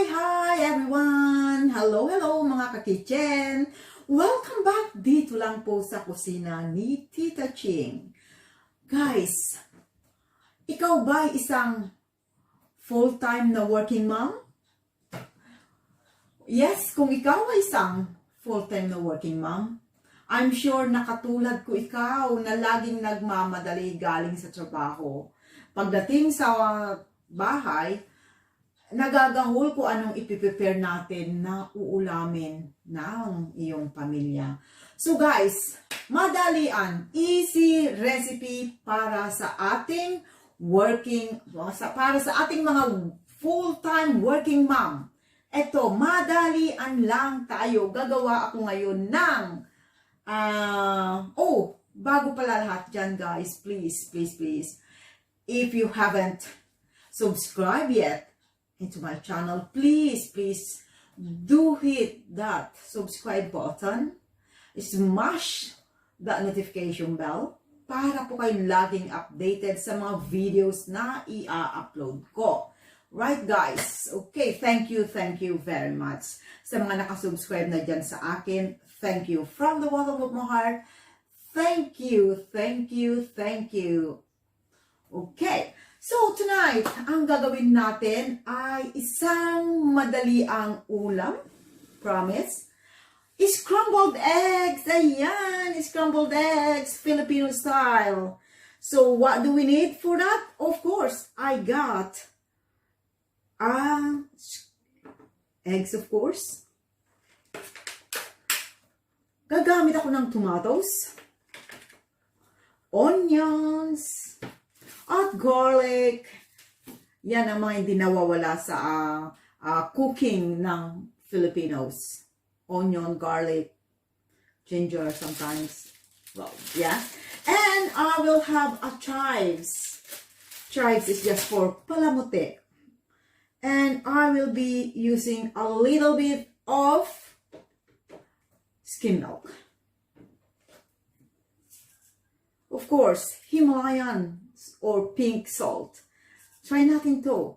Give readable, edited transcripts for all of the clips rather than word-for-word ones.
Hi everyone! Hello mga ka-kitchen! Welcome back dito lang po sa kusina ni Tita Ching. Guys, ikaw ba isang full-time na working mom? Yes, kung ikaw ay isang full-time na working mom, I'm sure na katulad ko ikaw na laging nagmamadali galing sa trabaho. Pagdating sa bahay, nagagahol ko anong ipiprepare natin na uulamin ng iyong pamilya. So guys, madalian, easy recipe para sa ating para sa ating mga full-time working mom. Eto, madalian lang tayo. Gagawa ako ngayon ng bago pala lahat dyan guys, please, if you haven't subscribed yet into my channel, please do hit that subscribe button, smash that notification bell para po kayong laging updated sa mga videos na i-upload ko. Right guys? Okay, thank you very much. Sa mga nakasubscribe na dyan sa akin, thank you from the bottom of my heart. Thank you. Okay. So, tonight, ang gagawin natin ay isang madaliang ulam. Promise. Scrambled eggs. Ayan, scrambled eggs, Filipino style. So, what do we need for that? Of course, I got eggs, of course. Gagamit ako ng tomatoes, onions, at garlic. Yan ang mga hindi nawawala sa cooking ng Filipinos. Onion, garlic, ginger sometimes. Well, yeah. And I will have a chives. Chives is just for palamuti. And I will be using a little bit of skim milk. Of course, Himalayan or pink salt. Try natin to.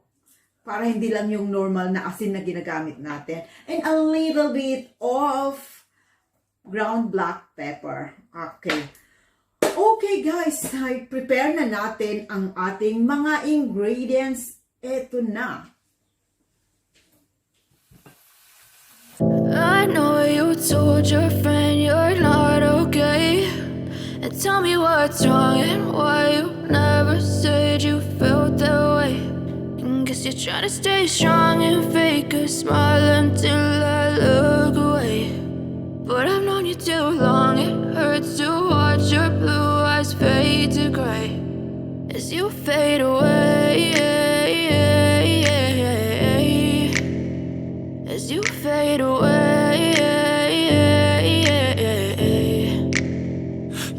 Para hindi lang yung normal na asin na ginagamit natin. And a little bit of ground black pepper. Okay. Okay guys, prepare na natin ang ating mga ingredients. Ito na. I know you told your friend you're not okay. And tell me what's wrong and why you never said you felt that way. And guess you're trying to stay strong and fake a smile until I look away. But I've known you too long, it hurts to watch your blue eyes fade to gray as you fade away. As you fade away.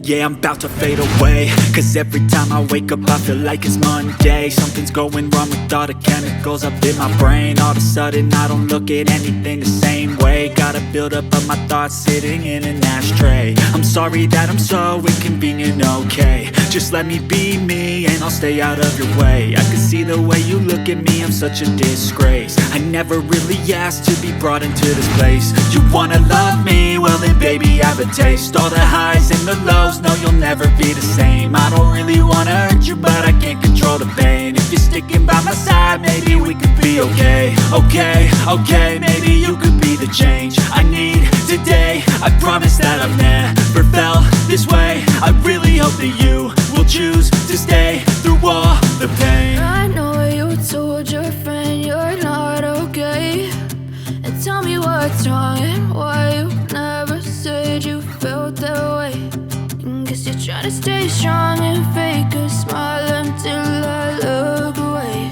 Yeah, I'm about to fade away, cause every time I wake up I feel like it's Monday. Something's going wrong with all the chemicals up in my brain. All of a sudden I don't look at anything the same way. Got a build up of my thoughts sitting in an ashtray. I'm sorry that I'm so inconvenient, okay. Just let me be me and I'll stay out of your way. I can see the way you look at me, I'm such a disgrace. I never really asked to be brought into this place. You wanna love me? Well then baby have a taste. All the highs and the lows, no you'll never be the same. I don't really wanna hurt you but I can't control the pain. If you're sticking by my side, maybe we could be okay. Okay, maybe you could be the change I need today. I promise that I've never felt this way. I really hope that you will choose to stay through all the pain. I know you told your friend you're not okay. And tell me what's wrong and why you never said you felt that way. And guess you're trying to stay strong and fake a smile until I look away.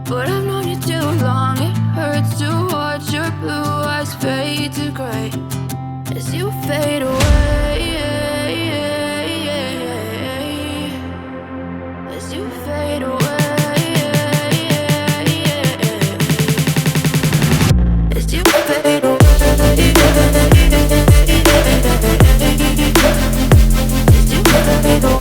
But I've known you too long, it hurts to watch your blue eyes fade to gray as you fade away. As you fade away. As you fade away. As you fade away.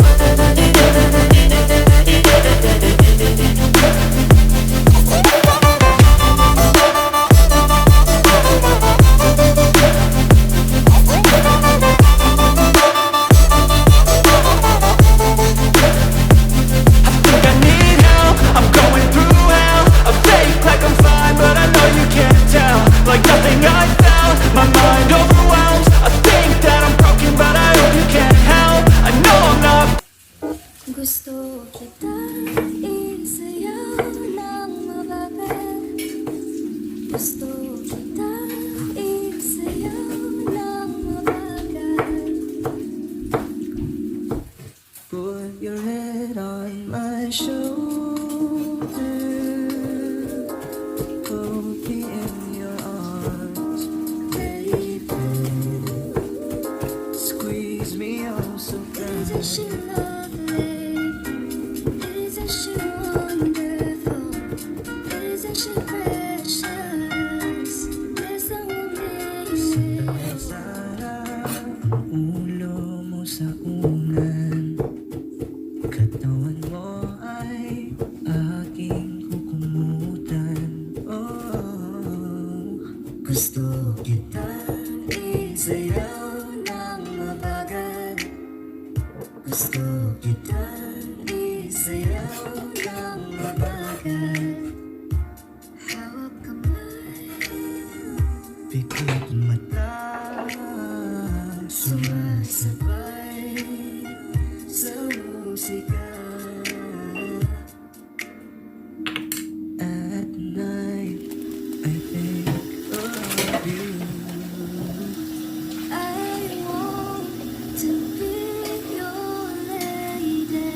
Isn't she lovely? Isn't she wonderful? Isn't she precious? There's no reason. Ulo mo sa ungan, katawan mo ay aking kukumutan. Oh, gusto kitang isayaw ng mabagal. Gusto kitang isayaw ng mabagal. Hawak kamay, Pikit mata, sumasabay sa musika. At night, I think of you. I want to be your lady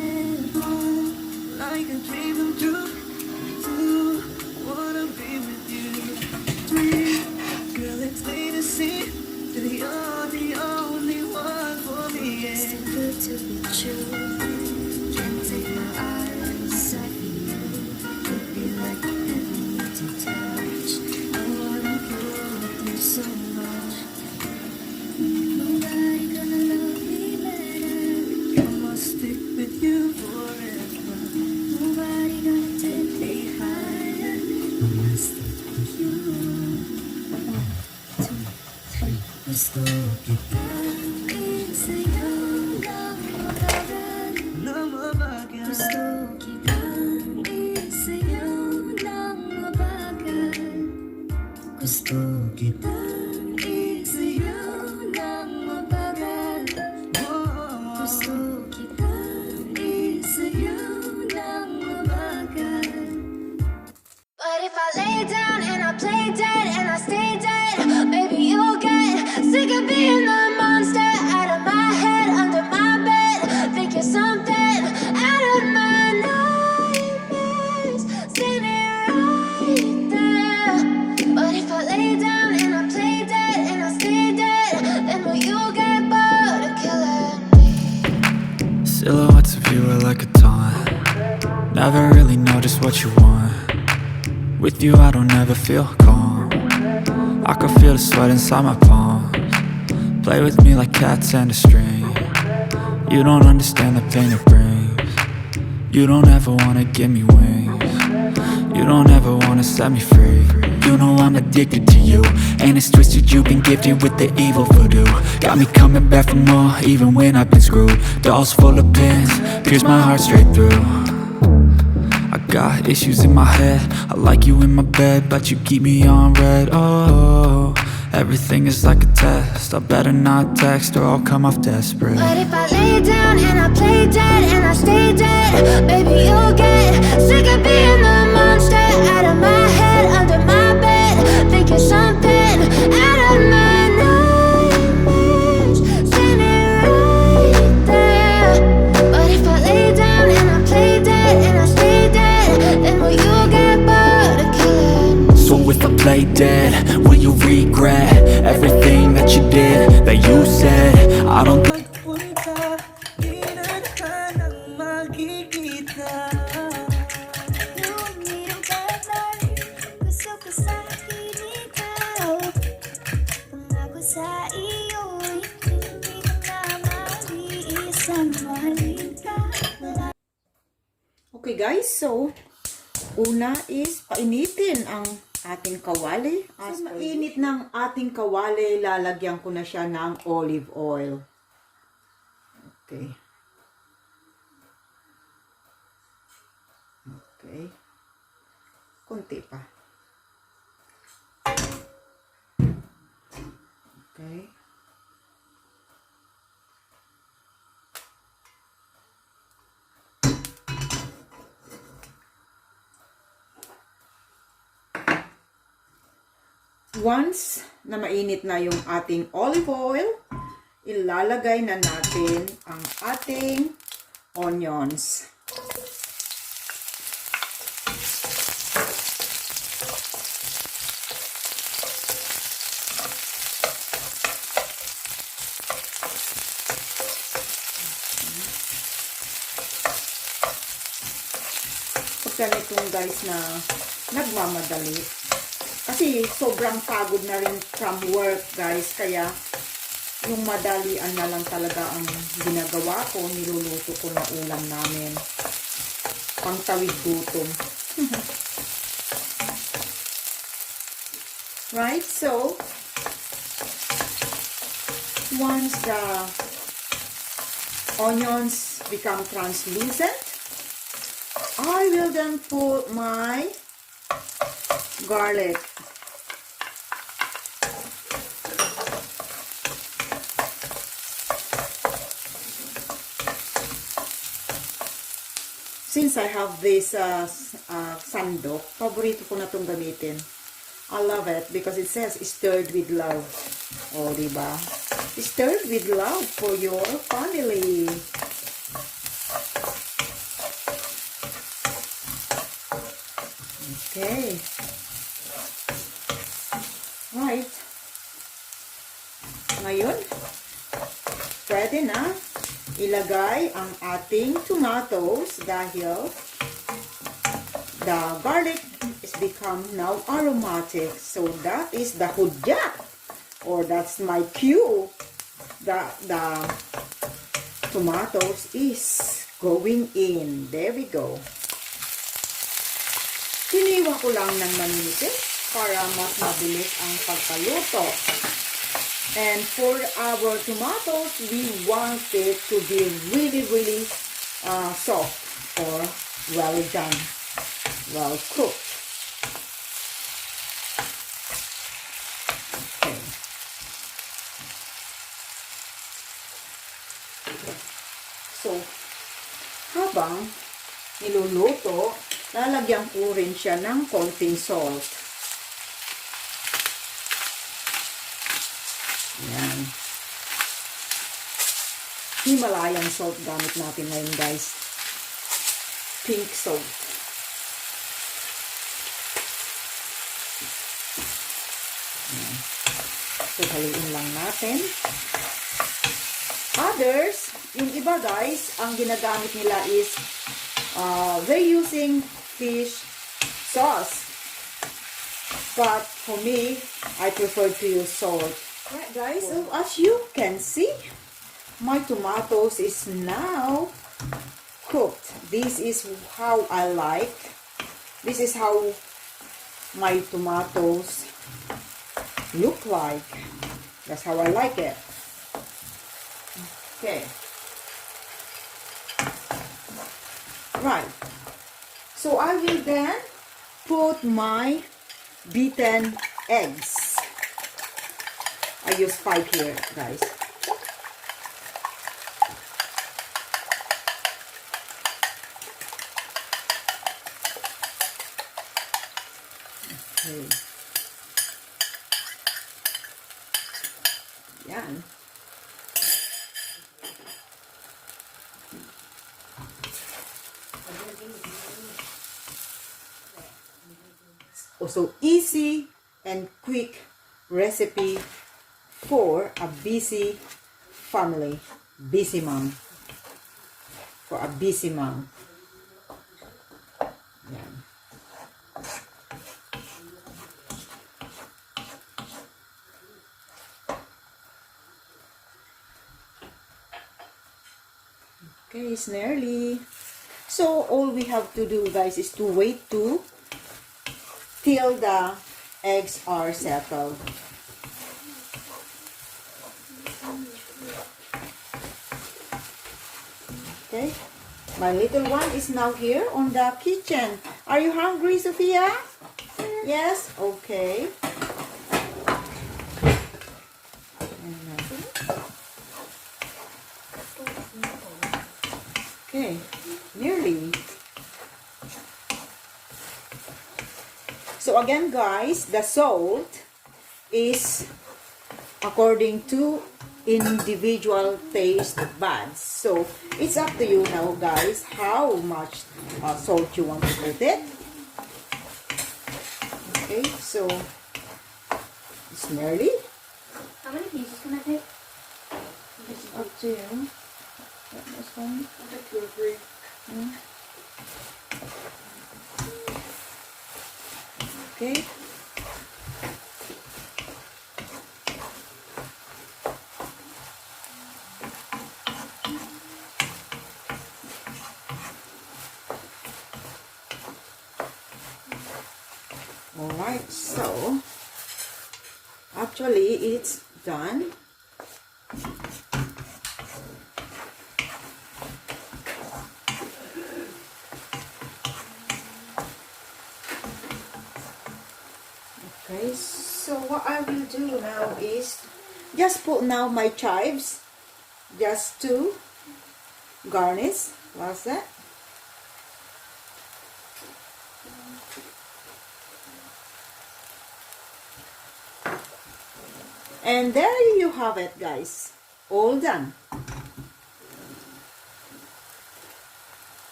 boy. Like a dream come true. Two, wanna be with you. Three, girl, it's plain to see that you're the only one for me. It's Yeah. too good to be true. Can't take my eyes off you. Would be like heaven to touch. I wanna go through so much. Nobody gonna love me better. I'ma stick with you forever. Nobody gonna take me higher. I'ma stick with you. Gusto kitang Isayaw ng mabagal. na mabagal. Gusto kitang isayaw ng mabagal. Gusto kitang Isayaw ng mabagal. oh, Gusto kitang isayaw ng mabagal. But if I lay down and I play dead and I stay dead, maybe you'll get sick of being the monster out of my head, under my bed. Think you're something out of my nightmares, standing right there. But if I lay down and I play dead and I stay dead, then will you get bored of killing me? Silhouettes of you are like a taunt. Never really know just what you want. With you I don't ever feel calm. I can feel the sweat inside my palms. Play with me like cats and a string. You don't understand the pain it brings. You don't ever wanna give me wings. You don't ever wanna set me free. You know I'm addicted to you, and it's twisted, you've been gifted with the evil voodoo. Got me coming back for more, even when I've been screwed. Dolls full of pins, pierce my heart straight through. I got issues in my head, I like you in my bed, but you keep me on red. Oh, everything is like a test, I better not text or I'll come off desperate. But if I lay down and I play dead and I stay dead, maybe you'll get sick of being the monster out of my head, under my bed. Think you're something out of my nightmares, standing right there. But if I lay down and I play dead and I stay dead, then will you get bored of killing me? So if I play dead, will you regret everything that you did, that you said? I don't pagpunta, di na ka nang makikita. Lumilong patay, gusto ko sa ikaw. Pangako sa iyo'y hindi ko na mag-iisang mahalin ka. Okay guys, so una is painitin ang ating kawali. As mainit ng ating kawali, lalagyan ko na siya ng olive oil. Okay. Okay. Konti pa. Okay. Once na mainit na yung ating olive oil, ilalagay na natin ang ating onions. ganitong guys na nagmamadali. Kasi sobrang pagod na rin from work guys. Kaya yung madalian na lang talaga ang ginagawa ko. Niluluto ko na ulam namin. Pangtawid gutom. Right? So, once the onions become translucent, I will then put my garlic. Since I have this sandok, paborito ko na itong gamitin. I love it because it says stirred with love. O, diba? Stirred with love for your family. Okay. Right. Ngayon, pwede na ilagay ang ating tomatoes dahil the garlic is become now aromatic. So that is the hudyat, or that's my cue that the tomatoes is going in. There we go. Hiniwa ko lang ng maninipis para mas mabilis ang pagkaluto. And for our tomatoes, we want it to be really, really soft or well done, well cooked. Okay. So, habang niluluto, lalagyan ko rin siya ng konting salt. Yan. Himalayan salt gamit natin ngayon guys. Pink salt. Yan. So, haluin lang natin. Others, yung iba guys, ang ginagamit nila is they're using fish sauce. But for me, I prefer to use salt. Alright guys, so as you can see, my tomatoes is now cooked. This is how I like. This is how my tomatoes look like. That's how I like it. Okay. Right. So I will then put my beaten eggs. I use 5 here, guys. Okay. Yan. Also easy and quick recipe for a busy family, busy mom. For a busy mom. Yan. Okay, it's nearly. So all we have to do, guys, is to wait till the eggs are settled. Okay, my little one is now here on the kitchen. Are you hungry, Sophia? Yes? Okay. Okay, nearly. So again, guys, the salt is according to individual taste buds. So it's up to you now, guys, how much salt you want to put it. Okay, so it's nearly. How many pieces can I take? It's up to you. That was fine. I'll take 2 or 3. Okay. Alright, so actually it's done. Okay, so what I will do now is just put now my chives just to garnish. What's that? And there you have it, guys. All done.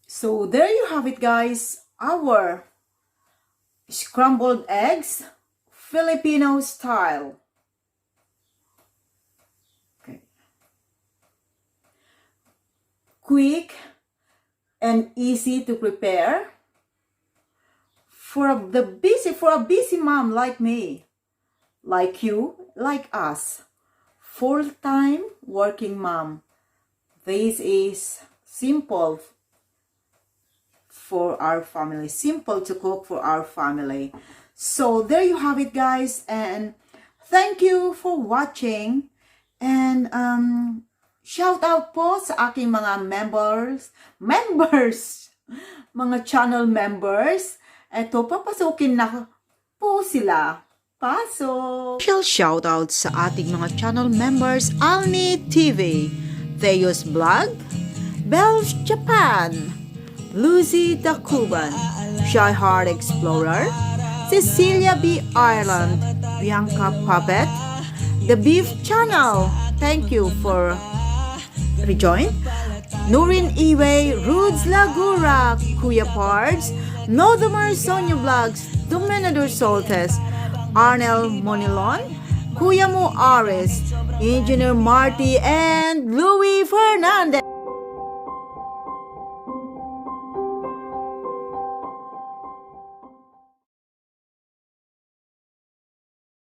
So there you have it, guys. Our scrambled eggs, Filipino style. Okay. Quick and easy to prepare. For a busy mom like me, like you, like us, full-time working mom, this is simple for our family, simple to cook for our family. So there you have it, guys, and thank you for watching. And shout out po sa aking mga members, mga channel members. Eto, papasukin na po sila. Pasok! Special shoutout sa ating mga channel members, Alni TV, Theos Vlog, Bells Japan, Lucy the Cuban, Shy Heart Explorer, Cecilia B. Ireland, Bianca Puppet, The Beef Channel, thank you for rejoin, Nurin Iwe, Rudes Lagura, Kuya Pards, Nodomer Sonia Vlogs, Dominador Soltes, Arnel Monilon, Kuya Mo Ares, Engineer Marty, and Louis Fernandez.